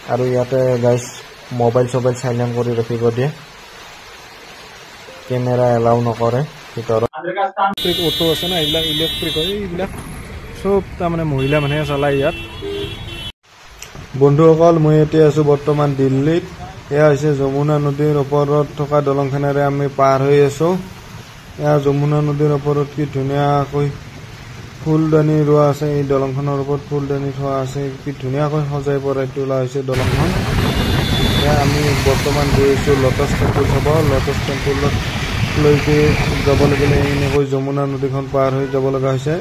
আৰু ইয়াতে guys mobile silent কৰি ৰাখিব দিয়ে কেমেৰা এলাউ নকৰে ভিতৰত ইলেক্ট্ৰিক অটো আছে না এইবিলাক ইলেক্ট্ৰিক হয় এইবিলাক সব তাৰমানে মহিলা মানুহে চলাই ইয়াত বন্ধুসকল মই এতিয়া আছো বৰ্তমান দিল্লীত এয়া হৈছে যমুনা নদীৰ ওপৰত থকা দলংখনেৰে আমি পাৰ হৈ আছো এয়া যমুনা নদীৰ ওপৰত কি ধুনীয়াকৈ ফুলদানি ৰোৱা আছে এই দলংখনৰ ওপৰত ফুলদানি থোৱা আছে কি ধুনীয়াকৈ সজাই পৰাই তোলা হৈছে দলংখন এয়া আমি বৰ্তমান গৈ আছো লোটাছ টেম্পল চাব লোটাছ টেম্পলত লৈকে যাব লাগিলে এনেকৈ যমুনা নদীখন পাৰ হৈ যাব লগা হৈছে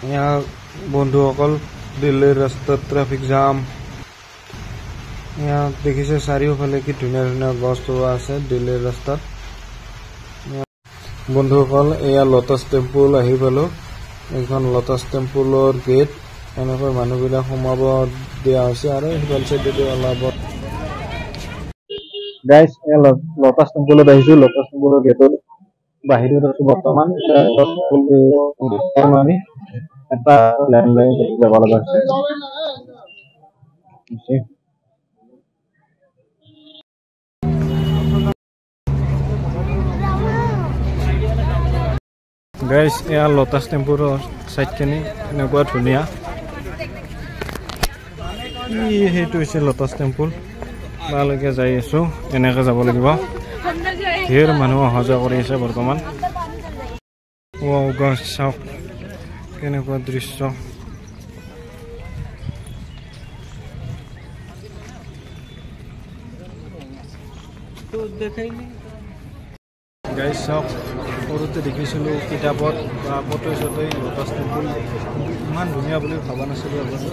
এয়া বন্ধুসকল দিল্লীৰ ৰাস্তাত ট্ৰাফিক জাম এয়া দেখিছে চাৰিওফালে কি ধুনীয়া ধুনীয়া গছ ৰোৱা আছে দিল্লীৰ ৰাস্তাত বন্ধুসকল এয়া লোটাছ টেম্পল আহি পালো এইখন লোটাছ টেম্পলৰ গেট এনেকৈ মানুহবিলাক সোমাব দিয়া হৈছে আৰু সিফাল চাইডে অলপ গাইজ এয়া লোটাছ টেম্পলত আহিছো লোটাছ টেম্পলৰ গেটৰ বাহিৰত আছো বৰ্তমান এটা লেণ্ডলাইন যাব লগা হৈছে গাইজ এয়া লোটাছ টেম্পলৰ চাইডখিনি এনেকুৱা ধুনীয়া সেইটো হৈছে লোটাছ টেম্পল তালৈকে যাই আছো এনেকৈ যাব লাগিব ধেৰ মানুহ অহা যোৱা কৰি আছে বৰ্তমান গছ চাওক কেনেকুৱা দৃশ্য গাইজ চাওক সৰুতে দেখিছিলোঁ কিতাপত বা ফটো চটোই লোটাছ টেম্পল ইমান ধুনীয়া বুলি ভবা নাছিলোঁ আজি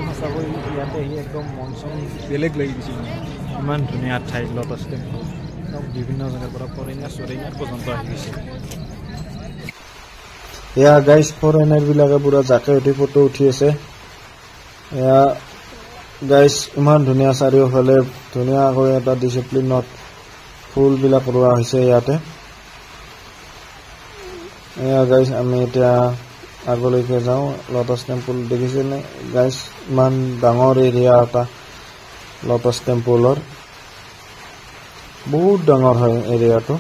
সঁচাকৈ ইয়াতে আহি একদম মন চন বেলেগ লাগি গৈছিল ইমান ধুনীয়া ঠাই লোটাছ টেম্পল বিভিন্ন জেগাৰ পৰা ফৰেইনাৰ পৰ্যন্ত আহি গৈছে এয়া গাইজ ফৰেইনাৰবিলাকে পুৰা জাকে উঠি ফটো উঠি আছে এয়া গাইজ ইমান ধুনীয়া চাৰিওফালে ধুনীয়াকৈ এটা ডিচিপ্লিনত ফুলবিলাক ৰোৱা হৈছে ইয়াতে এয়া গাইজ আমি এতিয়া আগলৈকে যাওঁ লোটাছ টেম্পল দেখিছেনে গাইজ ইমান ডাঙৰ এৰিয়া এটা লোটাছ টেম্পলৰ বহুত ডাঙৰ হয় এৰিয়াটো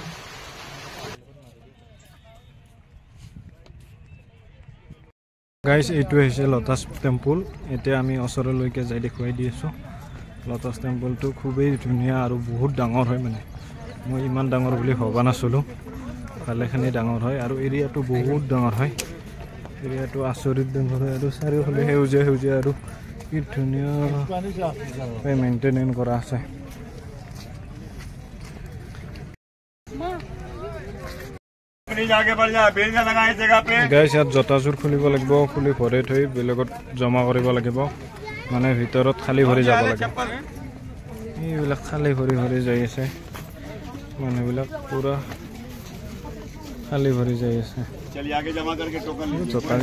গাইজ এইটো হৈছে লোটাছ টেম্পল এতিয়া আমি ওচৰলৈকে যাই দেখুৱাই দি আছোঁ লোটাছ টেম্পলটো খুবেই ধুনীয়া আৰু বহুত ডাঙৰ হয় মানে মই ইমান ডাঙৰ বুলি ভবা নাছিলোঁ ভালেখিনি ডাঙৰ হয় আৰু এৰিয়াটো বহুত ডাঙৰ হয় এৰিয়াটো আচৰিত ডাঙৰ হয় আৰু চাৰিওফালে সেউজীয়া সেউজীয়া আৰু কি ধুনীয়া মেইনটেইন কৰা আছে গাইজ ইয়াত জোতাযোৰ খুলিব লাগিব খুলি ভৰাই থৈ বেলেগত জমা কৰিব লাগিব মানে ভিতৰত খালী ভৰি যাব লাগে এইবিলাক খালী ভৰি ভৰি যাই আছে মানুহবিলাক পুৰা খালী ভৰি যাই আছে জোতা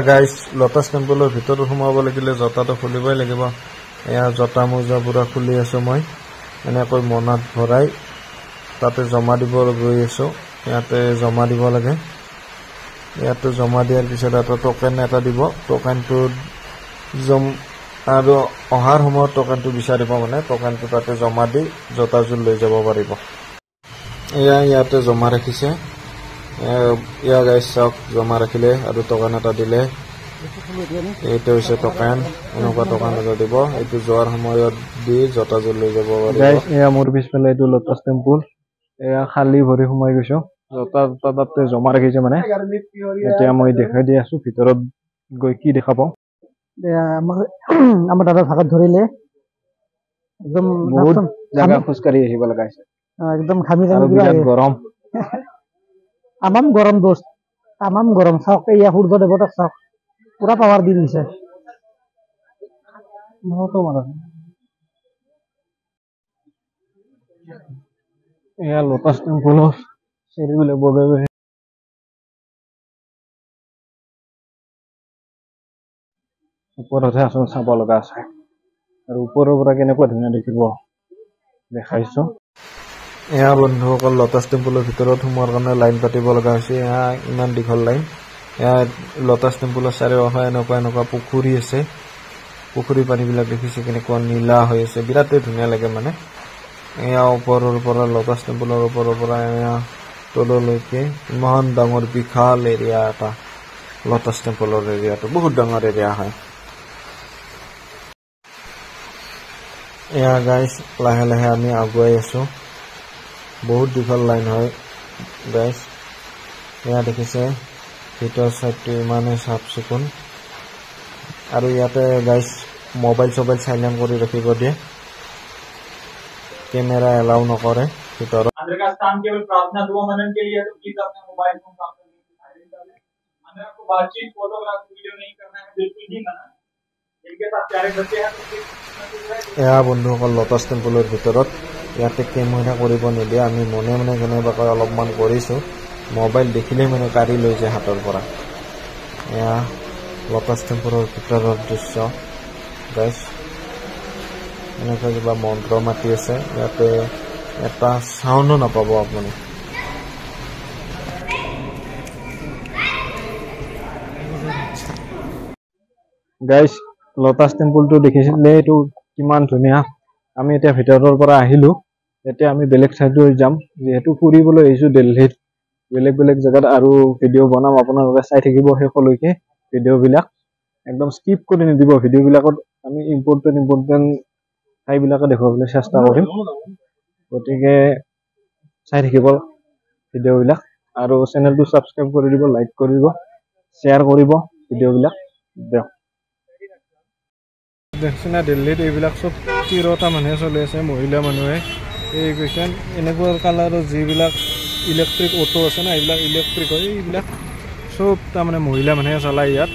গাইজ লোটাছ টেম্পলৰ ভিতৰত সোমাব লাগিলে জোতাটো খুলিবই লাগিব এয়া জোতা মোজা পুৰা খুলি আছো মই এনেকৈ মনাত ভৰাই তাতে জমা দিব গৈ আছো ইয়াতে জমা দিব লাগে ইয়াতে জমা দিয়াৰ পিছত এটা টোকেন এটা দিব টোকেনটো আৰু অহাৰ সময়ত টোকেনটো বিচাৰিব মানে টোকেনটো তাতে জমা দি জোতাযোৰ লৈ যাব পাৰিব এয়া ইয়াতে জমা ৰাখিছে এয়া গাইজ চাওক জমা ৰাখিলে আৰু টোকেন এটা দিলে এইটো হৈছে টোকেন এনেকুৱা টোকেন এটা দিব এইটো যোৱাৰ সময়ত দি জোতাযোৰ লৈ যাব পাৰিব গাইজ এয়া মোৰ পিছফালে এইটো লোটাছ টেম্পল এয়া খালী ভৰি সোমাই গৈছো জোতা তাতে জমা ৰাখিছে মানে এতিয়া মই দেখাই দি আছো ভিতৰত গৈ কি দেখা পাওঁ আমাৰ দাদা ভাগত ধৰিলে একদম বহুত জাগা খোজকাঢ়ি আহিব লগা হৈছে একদম ঘামি ঘামি গৰম তামাম গৰম দোস্ত তামাম গৰম চাওক এয়া সূৰ্য দেৱতাক চাওক পুৰা পাৱাৰ দি দিছে এয়া লোটাছ টেম্পলৰ চিৰিবিলাক বগাই বগাই ওপৰতহে আচল চাব লগা আছে আৰু ওপৰৰ পৰা কেনেকুৱা ধুনীয়া দেখিব দেখাইছো এয়া বন্ধুসকল লটাছ টেম্পলৰ ভিতৰত সোমোৱাৰ কাৰণে লাইন পাতিব লগা হৈছে। এয়া ইমান দীঘল লাইন। এয়া লটাছ টেম্পলৰ চাৰিওফালে এনেকুৱা পুখুৰী আছে। পুখুৰীৰ পানীবিলাক দেখিছে কেনেকুৱা নীলা হৈ আছে, বিৰাটেই ধুনীয়া লাগে মানে। এয়া ওপৰৰ পৰা লটাছ টেম্পলৰ ওপৰৰ পৰা এয়া তললৈকে ইমান ডাঙৰ বিশাল এৰিয়া এটা। লটাছ টেম্পলৰ এৰিয়াটো বহুত ডাঙৰ এৰিয়া হয়। এয়া গাইজ লাহে লাহে আমি আগুৱাই আছো। বহুত দীঘল লাইন হয় গাইজ। এয়া দেখিছে ভিতৰ চাইডটো ইমানেই চাফ চিকুণ। আৰু ইয়াতে গাইজ মোবাইল চবাইল চাইলেণ্ট কৰি ৰাখিব দিয়ে, কেমেৰা এলাউ নকৰে ভিতৰত। এয়া বন্ধুসকল লটাছ টেম্পলৰ ভিতৰত ইয়াতে কেমেৰা কৰিব নিদিয়ে। আমি মনে মনে কেনেবাকৈ অলপমান কৰিছোঁ। মোবাইল দেখিলেই মানে কাঢ়ি লৈ যায় হাতৰ পৰা। এয়া লটাছ টেম্পলৰ ভিতৰৰ দৃশ্য গাইজ। এনেকৈ কিবা মন্ত্ৰ মাতি আছে। ইয়াতে এটা চাউণ্ডো নাপাব আপুনি। গাইজ লটাছ টেম্পলটো দেখিছিলে, এইটো কিমান ধুনীয়া। আমি এতিয়া ভিতৰৰ পৰা আহিলো। এতিয়া আমি বেলেগ চাইডত যাম, যিহেতু ফুৰিবলৈ আহিছো দিল্লীত। বেলেগ বেলেগ জেগাত আৰু ভিডিঅ' বনাম, আপোনালোকে চাই থাকিব শেষলৈকে। ভিডিঅ'বিলাক একদম স্কিপ কৰি নিদিব। ভিডিঅ'বিলাকত আমি ইম্পৰ্টেণ্ট ঠাইবিলাকে দেখুৱাবলৈ চেষ্টা কৰিম, গতিকে চাই থাকিব ভিডিঅ'বিলাক। আৰু চেনেলটো ছাবস্ক্ৰাইব কৰি দিব, লাইক কৰিব, শ্বেয়াৰ কৰিব ভিডিঅ'বিলাক। দিয়ক দেখছোনা দিল্লীত এইবিলাক চব তিৰোতা মানুহে চলি আছে, মহিলা মানুহে। এই কৈছে এনেকুৱা কালাৰৰ যিবিলাক ইলেক্ট্ৰিক অটো আছে না, এইবিলাক ইলেক্ট্ৰিক হয়। এইবিলাক চব তাৰমানে মহিলা মানুহে চলায় ইয়াত।